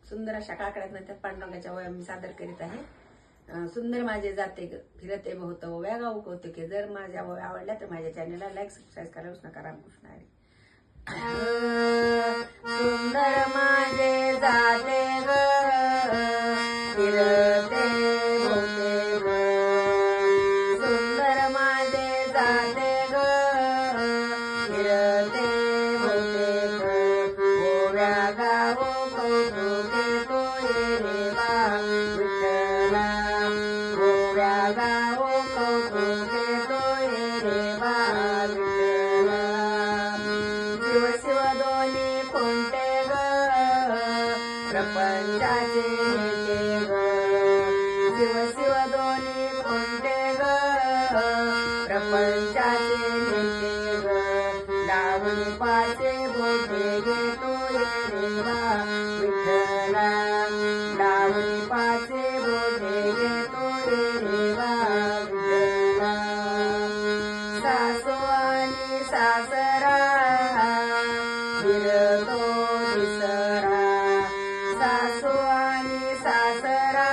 सुंदर अशा काकड्यात त्या पांडुरंगाच्या ओव्या मी सादर करीत आहे. सुंदर माझे जाते फिरते बहुत ओव्या गाऊ कौतुके. जर माझ्या ओव्या आवडल्या तर माझ्या चॅनलला लाईक सबस्क्राईब करायलाच नका. रामकृष्ण हरी. सुंदर माझे जाते ग फिरते भोवते ग. सुंदर माझे जाते ग फिरते भोवते ग. ओव्या गावो कौतुके तोये रे बा विठ्ठला. ओव्या गावो कौतुके तोये रे बा विठ्ठला. शिव शिव दोन्ही कोणते ग प्रपंचाचे नेते ग. शिव शिव दोन्ही कोणते ग प्रपंचाचे नेते ग. लावणी पाचे बोटे घेतो रे बा विठ्ठला. लावणी पाचे बोटे घेतो रे बा विठ्ठला. सासू आणि सासरा फिरतो दिसरा. सासू आणि सासरा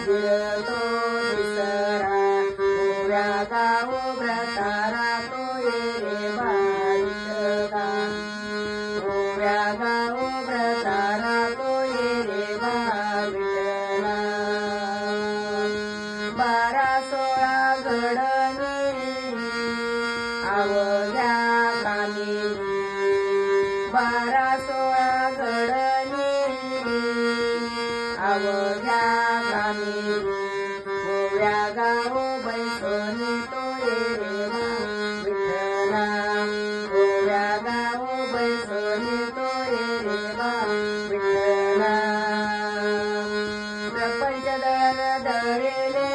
फिरतो दिसरा. ओव्या गावो व्रतारा तोये रे बा विठ्ठला. ओव्या गावो व्रतारा तोये रे बा विठ्ठला. 12-16 घडणी अवघ्या कामिनी. 12-16 घडणी अवघ्या कामिनी. ओव्या गावो बैसोनी तोये रे बा विठ्ठला. ओव्या गावो बैसोनी तोये रे बा विठ्ठला. प्रपंच दर दरेले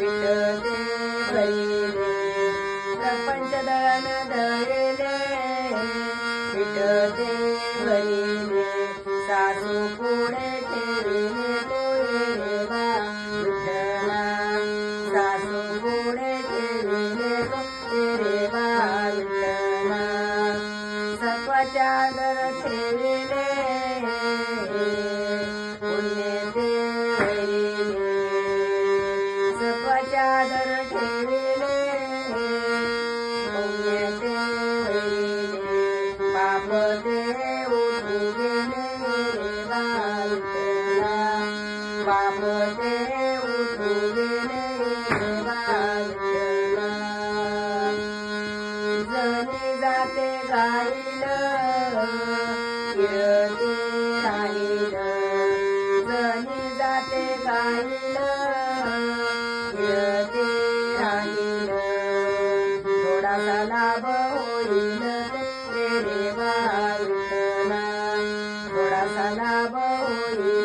विठ्ठले भरिले. प्रपंच दन दरेले विठ्ठले भरिले. सासू पुढे ठेविले तोये रे बा विठ्ठला. सासू पुढे ठेविले तोये रे बा विठ्ठला. सत्वाच्या दर ठेविले पुण्य ते भरिले. सत्वाच्या दर ठेविले पुण्य ते भरिले. पाप ते उठू गेले रे बा विठ्ठला. पाप ते उठू गेले रे बा विठ्ठला. जनी जाते गाईल फिरते राहील. जनी जाते गाईल फिरते राहील. थोडासा लाभ होईल रे बा विठ्ठला. थोडासा लाभ होईल